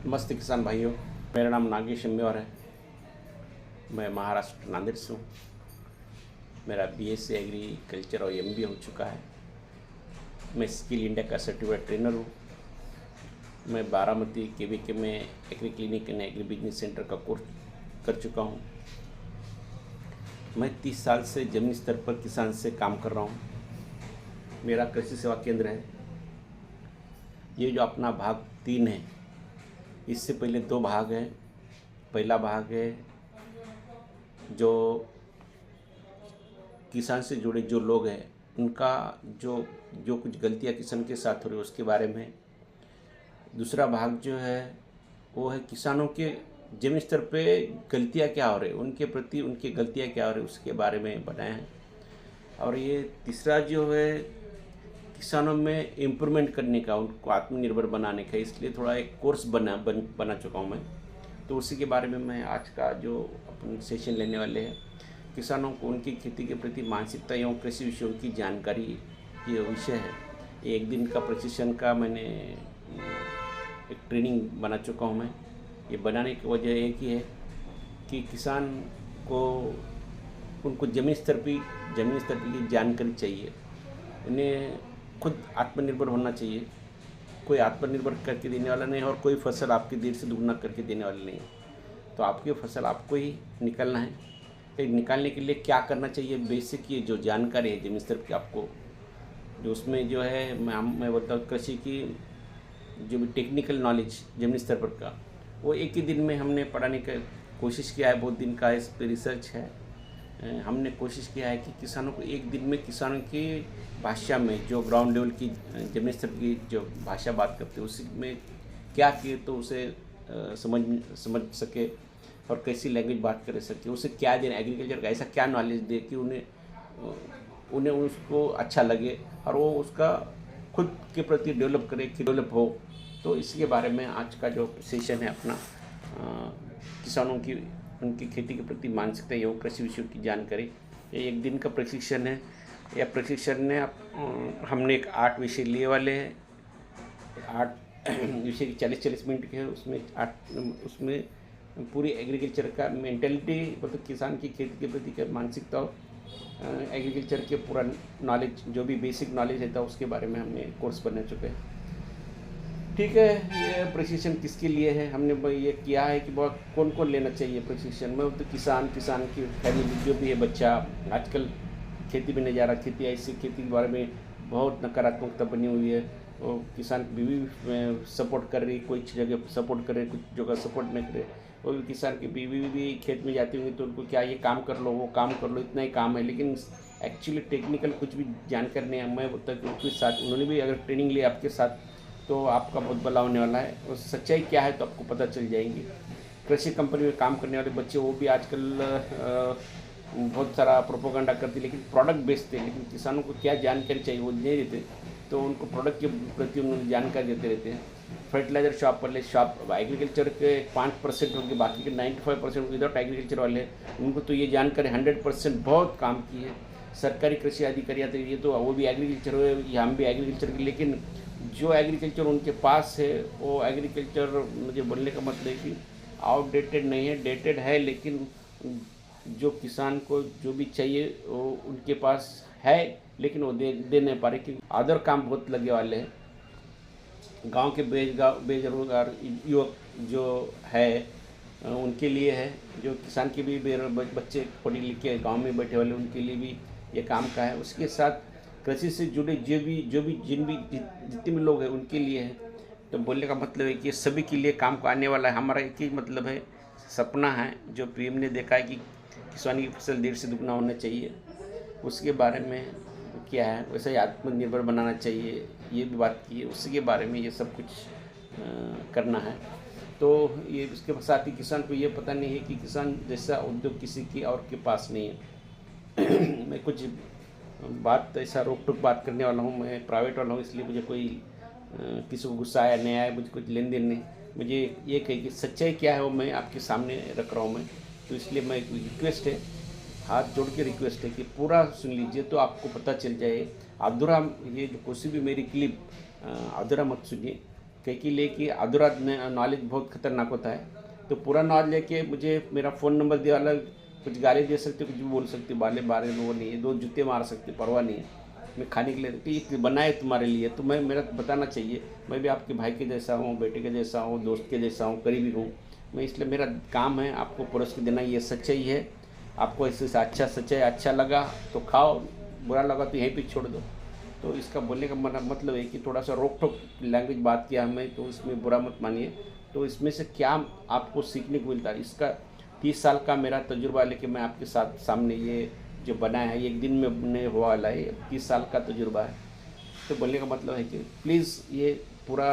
नमस्ते किसान भाइयों, मेरा नाम नागेश अम्मेवर है। मैं महाराष्ट्र नांदेड़ से हूँ। मेरा बीएससी एग्रीकल्चर और एमबीए हो चुका है। मैं स्किल इंडिया का सर्टिफाइड ट्रेनर हूँ। मैं बारामती केवीके में agree clinic and agri business centre का कोर्स कर चुका हूँ। मैं 30 साल से ज़मीनी स्तर पर किसान से काम कर रहा हूँ। मेरा कृषि सेवा केंद्र है। ये जो अपना भाग 3 है, इससे पहले 2 भाग हैं। पहला भाग है जो किसान से जुड़े जो लोग हैं उनका जो जो कुछ गलतियां किसान के साथ हो रही है उसके बारे में। दूसरा भाग जो है वो है किसानों के जमीनी स्तर पे गलतियां क्या हो रही है, उनके प्रति उनकी गलतियां क्या हो रही है उसके बारे में बनाया है। और ये तीसरा जो है किसानों में इम्प्रूवमेंट करने का, उनको आत्मनिर्भर बनाने का, इसलिए थोड़ा एक कोर्स बना चुका हूँ मैं। तो उसी के बारे में मैं आज का जो अपन सेशन लेने वाले हैं, किसानों को उनकी खेती के प्रति मानसिकता एवं कृषि विषयों की जानकारी, ये विषय है। ये 1 दिन का प्रशिक्षण का मैंने एक ट्रेनिंग बना चुका हूँ मैं। ये बनाने की वजह एक ही है कि किसान को उनको ज़मीनी स्तर की जानकारी चाहिए। उन्हें खुद आत्मनिर्भर होना चाहिए। कोई आत्मनिर्भर करके देने वाला नहीं है और कोई फसल आपकी देर से दुगना करके देने वाला नहीं है। तो आपकी फसल आपको ही निकालना है। तो निकालने के लिए क्या करना चाहिए, बेसिक ये जो जानकारी है ज़मीनी स्तर की, आपको जो उसमें जो है मैं बोलता हूँ कृषि की जो भी टेक्निकल नॉलेज ज़मीनी स्तर पर का, वो एक ही दिन में हमने पढ़ाने की कोशिश किया है। बहुत दिन का इस पर रिसर्च है। हमने कोशिश किया है कि किसानों को 1 दिन में किसानों की भाषा में, जो ग्राउंड लेवल की ज़मीनी स्तर की जो भाषा बात करते हैं, उसी में क्या किए तो उसे समझ सके और कैसी लैंग्वेज बात कर सके, उसे क्या देना, एग्रीकल्चर का ऐसा क्या नॉलेज दे कि उन्हें उसको अच्छा लगे और वो उसका खुद के प्रति डेवलप करे कि डेवलप हो। तो इसके बारे में आज का जो सेशन है अपना, किसानों की उनकी खेती के प्रति मानसिकता एवं कृषि विषयों की जानकारी, ये 1 दिन का प्रशिक्षण है। यह प्रशिक्षण ने हमने एक 8 विषय लिए वाले हैं। 8 विषय 40-40 मिनट के हैं। उसमें पूरी एग्रीकल्चर का मेंटेलिटी, मतलब किसान की खेती के प्रति क्या मानसिकता हो, एग्रीकल्चर के पूरा नॉलेज, जो भी बेसिक नॉलेज है था उसके बारे में हमने कोर्स बना चुके हैं। ठीक है, ये प्रशिक्षण किसके लिए है, हमने ये किया है कि बहुत कौन कौन लेना चाहिए प्रशिक्षण में। तो किसान की फैमिली जो भी है, बच्चा आजकल खेती में नहीं जा रहा, खेती के बारे में बहुत नकारात्मकता बनी हुई है। और किसान बीवी सपोर्ट कर रही, कुछ जगह सपोर्ट कर रहे, कुछ जगह सपोर्ट नहीं कर रहे। और किसान की बीवी भी खेत में जाती होंगी तो उनको क्या, ये काम कर लो, वो काम कर लो, इतना ही काम है, लेकिन एक्चुअली टेक्निकल कुछ भी जानकारी नहीं है। मैं बोलता हूँ उनके साथ, उन्होंने भी अगर ट्रेनिंग ली आपके साथ तो आपका बहुत भला होने वाला है। और सच्चाई क्या है तो आपको पता चल जाएगी। कृषि कंपनी में काम करने वाले बच्चे, वो भी आजकल बहुत सारा प्रोपोगंडा करते, लेकिन प्रोडक्ट बेचते, लेकिन किसानों को क्या जानकारी चाहिए वो नहीं देते। तो उनको प्रोडक्ट के प्रति उन्होंने जानकारी देते रहते हैं। फर्टिलाइजर शॉप वाले, एग्रीकल्चर के 5% होंगे, बाकी के 95% विदाउट एग्रीकल्चर वाले, उनको तो ये जानकारी 100% बहुत काम की है। सरकारी कृषि अधिकारी आते, ये तो वो भी एग्रीकल्चर हो, हम भी एग्रीकल्चर के, लेकिन जो एग्रीकल्चर उनके पास है वो एग्रीकल्चर, मुझे बोलने का मतलब है कि आउटडेटेड नहीं है, डेटेड है, लेकिन जो किसान को जो भी चाहिए वो उनके पास है, लेकिन वो दे नहीं पा रहे कि अदर काम बहुत लगे वाले हैं। गांव के बेरोजगार युवक जो है उनके लिए है, जो किसान के भी बच्चे पढ़े लिखे गांव में बैठे वाले, उनके लिए भी ये काम का है। उसके साथ कृषि से जुड़े जितने भी लोग हैं उनके लिए है। तो बोलने का मतलब है कि सभी के लिए काम को आने वाला है। हमारा एक ही मतलब है, सपना है जो पीएम ने देखा है कि किसानी की फसल देर से दुगना होना चाहिए, उसके बारे में क्या है। वैसे ही आत्मनिर्भर बनाना चाहिए, ये भी बात की है। उसी के बारे में ये सब कुछ करना है। तो ये उसके साथ ही किसान को ये पता नहीं है कि किसान जैसा उद्योग किसी की और के पास नहीं है। मैं कुछ बात ऐसा रोक टोक बात करने वाला हूँ, मैं प्राइवेट वाला हूँ, इसलिए मुझे कोई किसी को गुस्सा आया नहीं आया, मुझे कुछ लेन देन नहीं। मुझे ये कही कि सच्चाई क्या है वो मैं आपके सामने रख रहा हूँ मैं। तो इसलिए मैं एक रिक्वेस्ट है, हाथ जोड़ के रिक्वेस्ट है कि पूरा सुन लीजिए तो आपको पता चल जाए। अधूरा ये जो कोई भी मेरी क्लिप अधूरा मत सुनिए, क्योंकि लेके अधूरा नॉलेज बहुत खतरनाक होता है। तो पूरा नॉलेज लेके मुझे मेरा फ़ोन नंबर दिया, अलग कुछ गाली दे सकते, कुछ भी बोल सकते, बाले बारे में वो नहीं है, 2 जूते मार सकते, परवाह नहीं है। मैं खाने के लिए ठीक बनाए तुम्हारे लिए, तो मैं मेरा बताना चाहिए, मैं भी आपके भाई के जैसा हूँ, बेटे के जैसा हूँ, दोस्त के जैसा हूँ, करीबी हूँ मैं, इसलिए मेरा काम है आपको परोस के देना। ये सच्चाई है। आपको इससे अच्छा सच्चाई अच्छा लगा तो खाओ, बुरा लगा तो यहीं पे छोड़ दो। तो इसका बोलने का मतलब है कि थोड़ा सा रोक टोक लैंग्वेज बात किया हमें, तो इसमें बुरा मत मानिए। तो इसमें से क्या आपको सीखने को मिलता है, इसका 30 साल का मेरा तजुर्बा लेके मैं आपके साथ सामने ये जो बनाया है, एक दिन में बनने हुआ वाला है, 30 साल का तजुर्बा है। तो बोलने का मतलब है कि प्लीज़ ये पूरा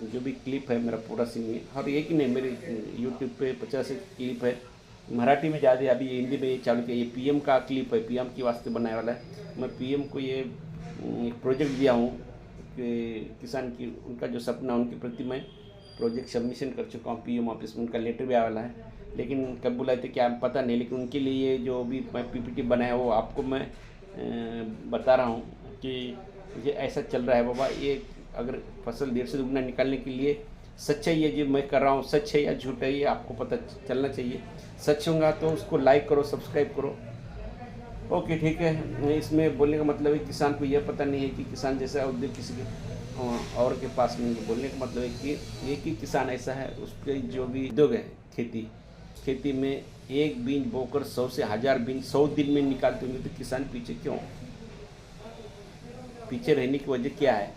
जो भी क्लिप है मेरा पूरा सुनिए। और एक ही नहीं, मेरे यूट्यूब पे 50 क्लिप है, मराठी में ज़्यादा, अभी हिंदी में ये चालू किया। ये पीएम का क्लिप है, पीएम की वास्ते बनाने वाला है। मैं पीएम को ये एक प्रोजेक्ट दिया हूँ कि किसान की उनका जो सपना, उनके प्रति मैं प्रोजेक्ट सबमिशन कर चुका हूँ पीएम ऑफिस में, उनका लेटर भी आने वाला है, लेकिन कब बुलाए थे क्या पता नहीं। लेकिन उनके लिए जो भी मैं पीपीटी बनाया वो आपको मैं बता रहा हूँ कि ये ऐसा चल रहा है बाबा। ये अगर फसल देर से दुगना निकालने के लिए सच्चाई है, जो मैं कर रहा हूँ सच है या झूठ है, ये आपको पता चलना चाहिए। सच होगा तो उसको लाइक करो, सब्सक्राइब करो। ओके ठीक है। इसमें बोलने का मतलब है किसान को यह पता नहीं है कि किसान जैसा उद्योग किसी के और के पास नहीं है। बोलने का मतलब है कि एक ही किसान ऐसा है, उसके जो भी उद्योग है, खेती में एक बीज बोकर 100 से 1000 बीज 100 दिन में निकालते होंगे, तो किसान पीछे क्यों? पीछे रहने की वजह क्या है?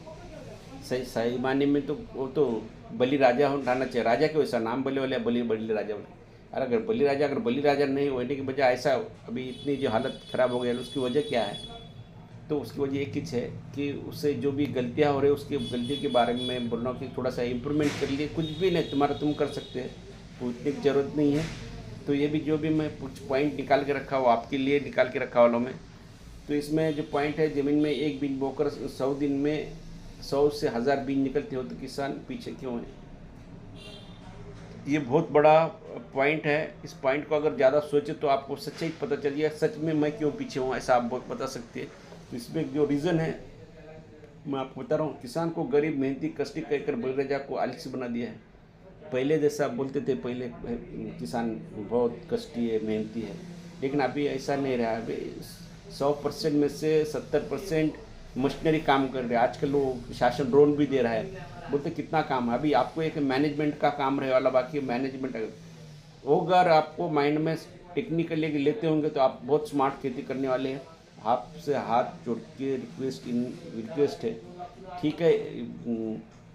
सही मायने में तो वो तो बलि राजा होना चाहिए। राजा क्यों ऐसा नाम बोले वाले बलि राजा बोले? अगर बलि राजा नहीं होने की वजह ऐसा अभी इतनी जो हालत ख़राब हो गई, उसकी वजह क्या है? तो उसकी वजह एक ही है कि उससे जो भी गलतियाँ हो रही है, उसकी गलती के बारे में बोल रहा हूँ कि थोड़ा सा इम्प्रूवमेंट कर लिए। कुछ भी नहीं, तुम कर सकते हैं, पूछने की ज़रूरत नहीं है। तो ये भी जो भी मैं कुछ पॉइंट निकाल के रखा हूँ आपके लिए, निकाल के रखा वालों में। तो इसमें जो पॉइंट है, ज़मीन में एक बीज बोकर 100 दिन में 100 से 1000 बीज निकलते हो, तो किसान पीछे क्यों है? ये बहुत बड़ा पॉइंट है। इस पॉइंट को अगर ज़्यादा सोचे तो आपको सच्चाई पता चलिए, सच में मैं क्यों पीछे हूँ, ऐसा आप बहुत बता सकते हैं। तो इसमें जो रीज़न है मैं आपको बता रहा हूँ। किसान को गरीब, मेहनती, कष्टी कहकर बलराजा को आलसी बना दिया है। पहले जैसा बोलते थे, पहले किसान बहुत कष्टी है, मेहनती है, लेकिन अभी ऐसा नहीं रहा। अभी 100% में से 70% मशीनरी काम कर रहे हैं। आजकल लोग शासन ड्रोन भी दे रहा है, बोलते कितना काम है। अभी आपको एक मैनेजमेंट का काम रहे वाला, बाकी मैनेजमेंट अगर आपको माइंड में टेक्निकली लेते होंगे तो आप बहुत स्मार्ट खेती करने वाले हैं। आपसे हाथ जोड़ के रिक्वेस्ट है, ठीक है।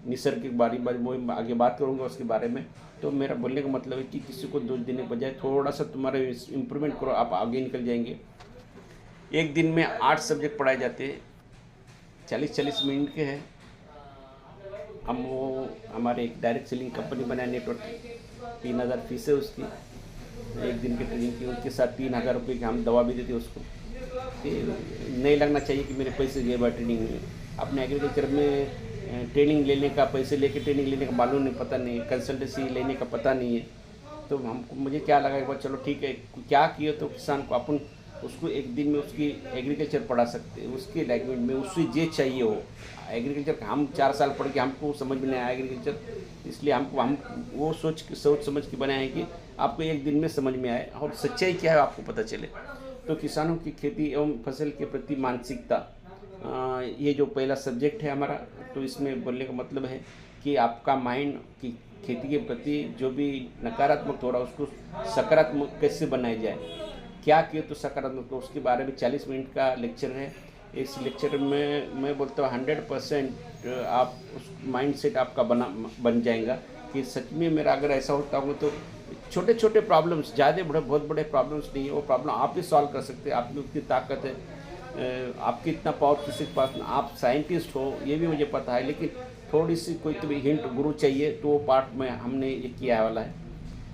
निसर्ग के बारे में आगे बात करूँगा उसके बारे में। तो मेरा बोलने का मतलब है कि किसी को दोष देने के बजाय थोड़ा सा तुम्हारा इम्प्रूवमेंट करो, आप आगे निकल जाएंगे। एक दिन में 8 सब्जेक्ट पढ़ाए जाते हैं, 40-40 मिनट के हैं। हम वो हमारे एक डायरेक्ट सेलिंग कंपनी बनाए, नेटवर्क 3000 फीस है उसकी, एक दिन की ट्रेनिंग की। उसके साथ 3000 रुपये की हम दवा भी देते उसको। नहीं लगना चाहिए कि मेरे पैसे गए बार ट्रेनिंग में। अपने एग्रीकल्चर में ट्रेनिंग लेने का, पैसे लेके ट्रेनिंग लेने का मालूम नहीं, पता नहीं, कंसल्टेंसी लेने का पता नहीं है। तो हमको मुझे क्या लगा एक बार, चलो ठीक है, क्या किए तो किसान को अपन उसको एक दिन में उसकी एग्रीकल्चर पढ़ा सकते हैं, उसके लैंग्वेज में, उससे जे चाहिए हो एग्रीकल्चर। हम 4 साल पढ़ के हमको समझ में नहीं आया एग्रीकल्चर, इसलिए हम वो सोच समझ के बनाए हैं कि आपको एक दिन में समझ में आए और सच्चाई क्या है आपको पता चले। तो किसानों की खेती एवं फसल के प्रति मानसिकता, ये जो पहला सब्जेक्ट है हमारा। तो इसमें बोलने का मतलब है कि आपका माइंड की खेती के प्रति जो भी नकारात्मक हो रहा है उसको सकारात्मक कैसे बनाया जाए, क्या किए तो सकारात्मक, तो उसके बारे में 40 मिनट का लेक्चर है। इस लेक्चर में मैं बोलता हूँ 100% आप उस माइंड सेट आपका बन जाएगा कि सच में मेरा अगर ऐसा होता हो तो छोटे छोटे प्रॉब्लम्स, ज़्यादा बहुत बड़े प्रॉब्लम्स नहीं है, वो प्रॉब्लम आप ही सॉल्व कर सकते हैं। आपकी उतनी ताकत है, आपकी इतना पावर किसी के पास, आप साइंटिस्ट हो ये भी मुझे पता है, लेकिन थोड़ी सी कोई तो भी हिंट गुरु चाहिए, तो वो पार्ट में हमने ये किया वाला है।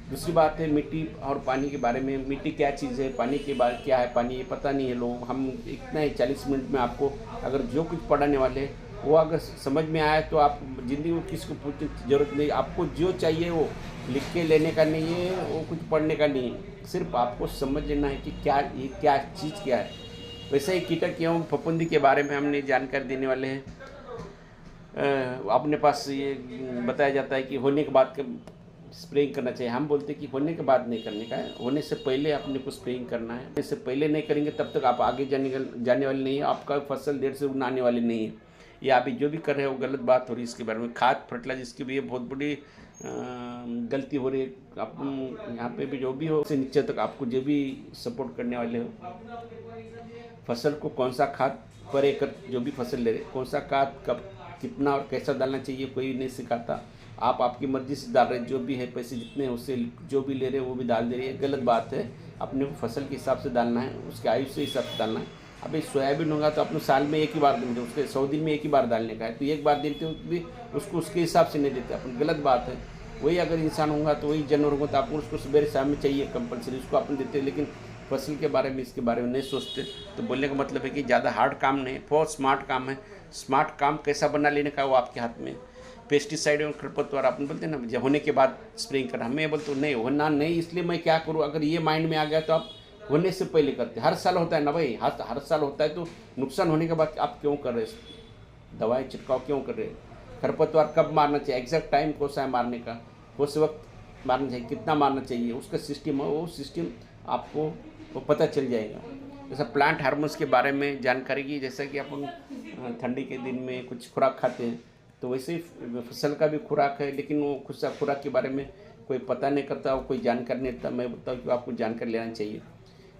दूसरी बात है मिट्टी और पानी के बारे में। मिट्टी क्या चीज़ है, पानी के बारे क्या है, पानी ये पता नहीं है लोग। हम इतना ही 40 मिनट में आपको अगर जो कुछ पढ़ाने वाले वो अगर समझ में आए तो आप ज़िंदगी में किसी को पूछने की ज़रूरत नहीं। आपको जो चाहिए वो लिख के लेने का नहीं है, वो कुछ पढ़ने का नहीं है, सिर्फ आपको समझ लेना है कि क्या ये क्या चीज़ क्या है। वैसे ही कीटक एवं फफूंदी के बारे में हमने जानकारी देने वाले हैं। अपने पास ये बताया जाता है कि होने के बाद स्प्रेइंग करना चाहिए। हम बोलते हैं कि होने के बाद नहीं करने का है, होने से पहले अपने को स्प्रेइंग करना है। होने से पहले नहीं करेंगे तब तक आप आगे जाने वाले नहीं है, आपका फसल देर से उगने वाली नहीं है। ये आप जो भी कर रहे हो गलत बात हो रही है। इसके बारे में खाद फर्टिलाइजर इसकी भी ये बहुत बड़ी गलती हो रही है। आप यहाँ पे भी जो भी हो से नीचे तक आपको जो भी सपोर्ट करने वाले हो, फसल को कौन सा खाद पर एकड़ जो भी फसल ले रहे, कौन सा खाद कब कितना और कैसा डालना चाहिए कोई नहीं सिखाता। आप आपकी मर्जी से डाल रहे, जो भी है पैसे जितने उससे जो भी ले रहे वो भी डाल दे रही है, गलत बात है। अपने को फसल के हिसाब से डालना है, उसके आयु से हिसाब से डालना है। अभी सोयाबीन होगा तो अपने साल में एक ही बार देंगे, उसके 100 दिन में एक ही बार डालने का है, तो एक बार देते हो भी उसको उसके हिसाब से नहीं देते अपन, गलत बात है। वही अगर इंसान होगा तो वही जानवर होगा तो आपको उसको सवेरे शाम में चाहिए कंपलसरी, उसको अपन देते हैं। लेकिन फसल के बारे में इसके बारे में नहीं सोचते। तो बोलने का मतलब है कि ज़्यादा हार्ड काम नहीं, बहुत स्मार्ट काम है। स्मार्ट काम कैसा बना लेने का वो आपके हाथ में। पेस्टिसाइड और खरपतवार अपन बोलते हैं ना, जब होने के बाद स्प्रेइंग करना, मैं बोलता हूँ नहीं होना नहीं, इसलिए मैं क्या करूँ। अगर ये माइंड में आ गया तो आप होने से पहले करते। हर साल होता है ना भाई, हर साल होता है, तो नुकसान होने के बाद आप क्यों कर रहे, दवाई छिड़काव क्यों कर रहे। खरपतवार कब मारना चाहिए, एग्जैक्ट टाइम कौन सा है मारने का, उस वक्त मारना चाहिए, कितना मारना चाहिए, उसका सिस्टम है, वो सिस्टम आपको वो पता चल जाएगा। जैसा प्लांट हार्मोन्स के बारे में जानकारी की, जैसा कि अपन ठंडी के दिन में कुछ खुराक खाते हैं, तो वैसे ही फसल का भी खुराक है। लेकिन वो खुद सा खुराक के बारे में कोई पता नहीं करता और कोई जानकारी नहीं देता। मैं बोलता हूँ कि आपको जानकारी लेना चाहिए।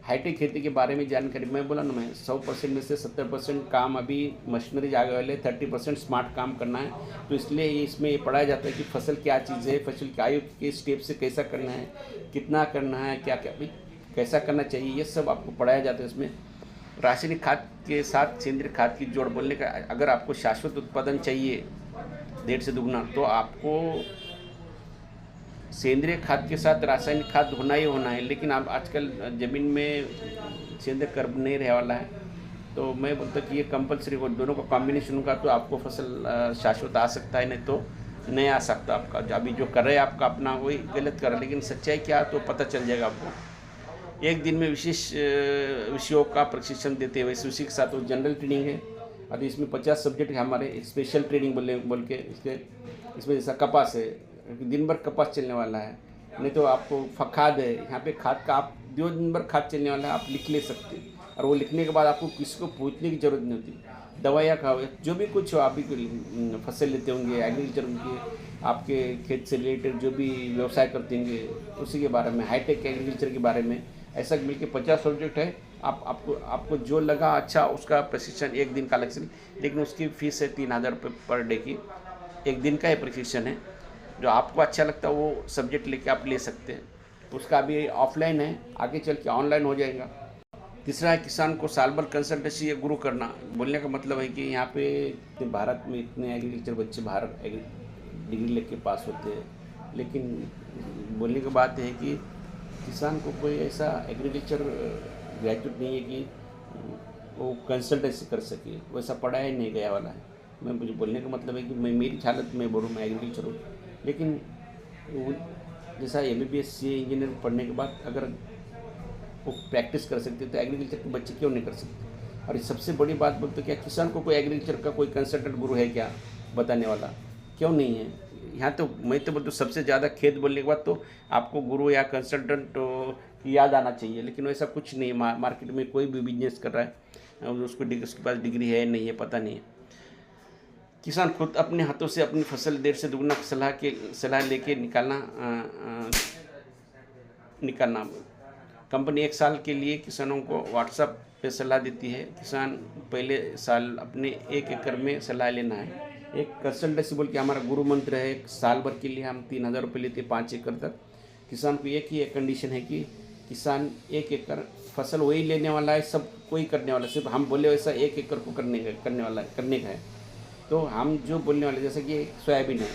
हाईटेक खेती के बारे में जानकारी, मैं बोला ना, मैं 100% में से 70% काम अभी मशीनरी आ गए वाले, 30% स्मार्ट काम करना है। तो इसलिए इसमें ये पढ़ाया जाता है कि फसल क्या चीज़ है, फसल के आयु के स्टेप से कैसा करना है, कितना करना है, क्या क्या भी कैसा करना चाहिए, ये सब आपको पढ़ाया जाता है। इसमें रासायनिक खाद के साथ सेंद्रीय खाद की जोड़ बोलने का, अगर आपको शाश्वत उत्पादन चाहिए देर से दुगना, तो आपको सेंद्रीय खाद के साथ रासायनिक खाद होना ही होना है। लेकिन आप आजकल ज़मीन में सेंद्रीय कर नहीं रहे वाला है, तो मैं बोलता कि ये कंपलसरी हो, दोनों का कॉम्बिनेशन होगा तो आपको फसल शाश्वत आ सकता है, नहीं तो नहीं आ सकता। आपका अभी जो कर रहे हैं आपका अपना वही गलत कर रहे हैं, लेकिन सच्चाई क्या तो पता चल जाएगा आपको। एक दिन में विशेष विषयों का प्रशिक्षण देते हैं, वैसे उसी के साथ वो जनरल ट्रेनिंग है। अभी इसमें 50 सब्जेक्ट है हमारे, स्पेशल ट्रेनिंग बोल के इसमें जैसा कपास है, दिन भर कपास चलने वाला है। नहीं तो आपको खाद है, यहाँ पे खाद का आप दिन भर खाद चलने वाला है, आप लिख ले सकते। और वो लिखने के बाद आपको किसी को पूछने की ज़रूरत नहीं होती। दवाइयाँ खाओ, जो भी कुछ हो, आप भी फसल लेते होंगे, एग्रीकल्चर होंगे, आपके खेत से रिलेटेड जो भी व्यवसाय करते होंगे उसी के बारे में, हाईटेक एग्रीकल्चर के बारे में, ऐसा मिलके 50 सब्जेक्ट है। आपको जो लगा अच्छा, उसका प्रशिक्षण एक दिन का अलग से, लेकिन उसकी फ़ीस है 3000 रुपये पर डे की। एक दिन का ही प्रशिक्षण है। जो आपको अच्छा लगता है वो सब्जेक्ट लेके आप ले सकते हैं। उसका अभी ऑफलाइन है, आगे चल के ऑनलाइन हो जाएगा। तीसरा है किसान को साल भर कंसल्टेंसी या गुरु करना। बोलने का मतलब है कि यहाँ पे भारत में इतने एग्रीकल्चर बच्चे बाहर डिग्री लेके पास होते हैं, लेकिन बोलने की बात है कि किसान को कोई ऐसा एग्रीकल्चर ग्रेजुएट नहीं है कि वो कंसल्टेंसी कर सके, वैसा पढ़ाया नहीं गया वाला है। मैं मुझे बोलने का मतलब है कि मैं मेरी हालत में बोलूँ, मैं एग्रीकल्चर हूँ, लेकिन वो जैसा MBBS CA इंजीनियर पढ़ने के बाद अगर वो प्रैक्टिस कर सकते तो एग्रीकल्चर के बच्चे क्यों नहीं कर सकते। और सबसे बड़ी बात बोलते क्या किसान को कोई एग्रीकल्चर का कोई कंसल्टेंट गुरु है क्या बताने वाला, क्यों नहीं है। यहाँ तो मैं तो बोलता हूँ सबसे ज़्यादा खेत बोलने के बाद तो आपको गुरु या कंसल्टेंट की याद आना चाहिए, लेकिन वैसा कुछ नहीं है। मार्केट में कोई भी बिजनेस कर रहा है, उसके पास डिग्री है नहीं है पता नहीं है। किसान खुद अपने हाथों से अपनी फसल देर से दुगना सलाह लेके निकालना। कंपनी 1 साल के लिए किसानों को व्हाट्सएप पे सलाह देती है। किसान पहले साल अपने 1 एकड़ में सलाह लेना है। एक कंसल्टेंसी बोल के हमारा गुरु मंत्र है, साल भर के लिए हम 3000 रुपये लेते हैं 5 एकड़ तक। किसान को एक ही कंडीशन है कि किसान 1 एकड़ फसल वही लेने वाला है, सब कोई करने वाला है, सिर्फ हम बोले वैसा 1 एकड़ को करने का है। तो हम जो बोलने वाले, जैसे कि सोयाबीन है,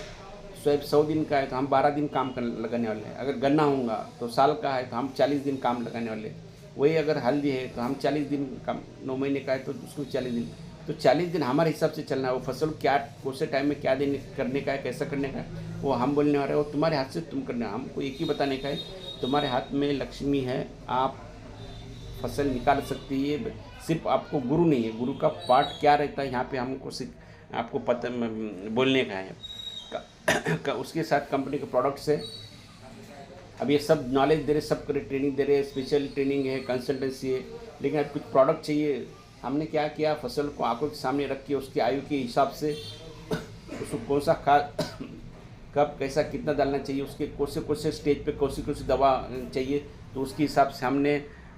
सोयाबीन 100 दिन का है तो हम 12 दिन काम लगाने वाले हैं। अगर गन्ना होगा तो साल का है तो हम 40 दिन काम लगाने वाले हैं। वही अगर हल्दी है तो हम 40 दिन काम, 9 महीने का है तो उसको 40 दिन, तो 40 दिन हमारे हिसाब से चलना है। वो फसल क्या कौन से टाइम में क्या दिन करने का है, कैसा करने का है, वो हम बोलने वाले हैं। वो तुम्हारे हाथ से तुम करना है, हमको एक ही बताने का है, तुम्हारे हाथ में लक्ष्मी है, आप फसल निकाल सकती है। सिर्फ आपको गुरु नहीं है, गुरु का पार्ट क्या रहता है यहाँ पे हमको आपको पता बोलने का है। उसके साथ कंपनी के प्रोडक्ट्स है। अब ये सब नॉलेज दे रहे, सब ट्रेनिंग दे रहे, स्पेशल ट्रेनिंग है, कंसल्टेंसी है, लेकिन अब कुछ प्रोडक्ट चाहिए। हमने क्या किया, फसल को आंखों के सामने रख के उसकी आयु के हिसाब से उसको कौन सा खाद कब कैसा कितना डालना चाहिए, उसके कौन से स्टेज पे कौन सी दवा चाहिए, तो उसके हिसाब से हमने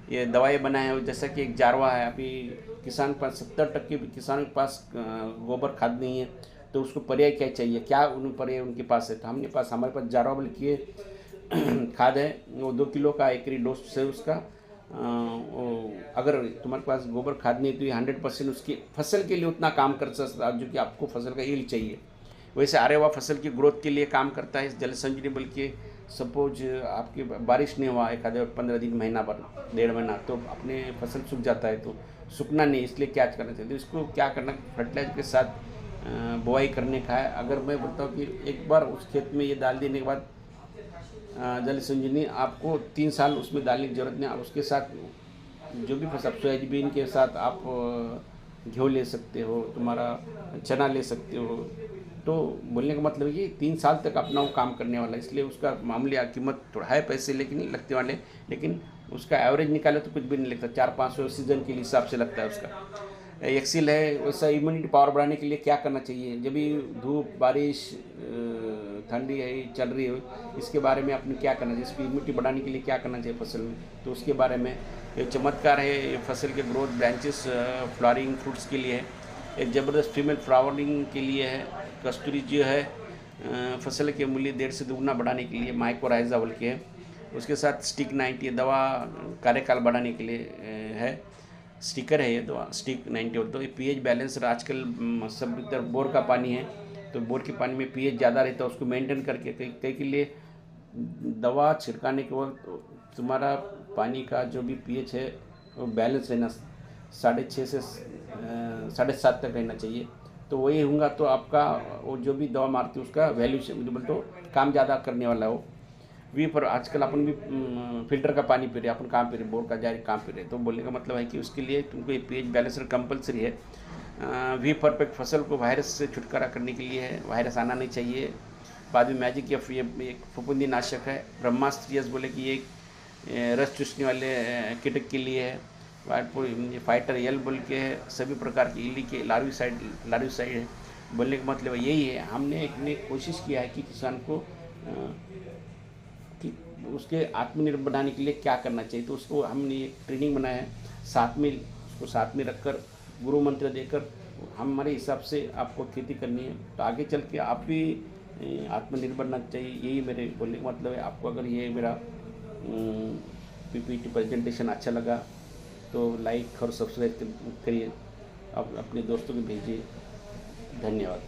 ये दवाएं बनाए हैं। जैसा कि एक जारवा है, अभी किसान के पास 70% किसानों के पास गोबर खाद नहीं है, तो उसको पर्याय क्या चाहिए, क्या पर्याय उनके पास है। तो हमारे पास जारवा बल्कि खाद है, वो 2 किलो का एकरी डोज है उसका। अगर तुम्हारे पास गोबर खाद नहीं है तो ये 100% उसकी फसल के लिए उतना काम कर सकता है जो कि आपको फसल का यील्ड चाहिए। वैसे आरेवा फसल की ग्रोथ के लिए काम करता है जल संजीवनी। बल्कि सपोज आपकी बारिश नहीं हुआ एक आधे 15 दिन, महीना भर, 1.5 महीना, तो अपने फसल सूख जाता है, तो सूखना नहीं, इसलिए क्या करना चाहिए, तो इसको क्या करना, फर्टिलाइजर के साथ बुआई करने का है। अगर मैं बताऊँ कि एक बार उस खेत में ये डाल देने के बाद जल संजीवनी आपको 3 साल उसमें डालने की ज़रूरत नहीं। आप उसके साथ जो भी फसल, सोयाबीन के साथ आप गेहूँ ले सकते हो, तुम्हारा चना ले सकते हो। तो बोलने का मतलब है कि 3 साल तक अपना वो काम करने वाला है, इसलिए उसका मामूली कीमत थोड़ा है पैसे लेकिन लगते वाले, लेकिन उसका एवरेज निकाले तो कुछ भी नहीं लगता, 400-500 सीजन के हिसाब से लगता है उसका। एक्सिल है। वैसा इम्यूनिटी पावर बढ़ाने के लिए क्या करना चाहिए, जब भी धूप बारिश ठंडी है चल रही है, इसके बारे में आपने क्या करना चाहिए, इसकी इम्यूनिटी बढ़ाने के लिए क्या करना चाहिए फसल में, तो उसके बारे में एक चमत्कार है। ये फसल के ग्रोथ, ब्रांचेस, फ्लावरिंग, फ्रूट्स के लिए है। एक ज़बरदस्त फीमेल फ्लावरिंग के लिए है। कस्तूरी जो है फसल के मूल्य 1.5 से दुगुना बढ़ाने के लिए माइकोराइजा बोल के है। उसके साथ स्टिक 90 दवा कार्यकाल बढ़ाने के लिए है, स्टिकर है ये दवा स्टिक 90। तो ये पीएच बैलेंसर, आजकल सब तरफ बोर का पानी है, तो बोर के पानी में पीएच ज़्यादा रहता है, उसको मेंटेन करके कई के लिए दवा छिड़काने के वक्त तुम्हारा पानी का जो भी पीएच है वो बैलेंस रहना, 6.5 से 7.5 तक रहना चाहिए। तो वही होगा तो आपका वो जो भी दवा मारती है उसका वैल्यूएबल, तो काम ज़्यादा करने वाला हो। वी पर आजकल अपन भी फिल्टर का पानी पी रहे, अपन कहाँ पी रहे, बोर का जारी कहाँ पी रहे। तो बोलने का मतलब है कि उसके लिए तुमको ये पीएच बैलेंसर कंपलसरी है। वी परफेक्ट फसल को वायरस से छुटकारा करने के लिए है, वायरस आना नहीं चाहिए। बाद में मैजिक एफ, ये एक फफूंदी नाशक है। ब्रह्मास्त्र यस बोले कि ये रस चूसने वाले कीटक के लिए है। फाइटर एल बोल के है, सभी प्रकार की इली के लार्विसाइड है। बोलने का मतलब यही है, हमने एक कोशिश किया है कि किसान को कि उसके आत्मनिर्भर बनाने के लिए क्या करना चाहिए, तो उसको हमने एक ट्रेनिंग बनाया है, उसको साथ में रखकर गुरु मंत्र देकर हमारे हिसाब से आपको खेती करनी है, तो आगे चल के आप भी आत्मनिर्भर बनना चाहिए। यही मेरे बोलने का मतलब है। आपको अगर ये मेरा पीपीटी प्रेजेंटेशन अच्छा लगा तो लाइक और सब्सक्राइब करिए, आप अपने दोस्तों को भेजिए। धन्यवाद।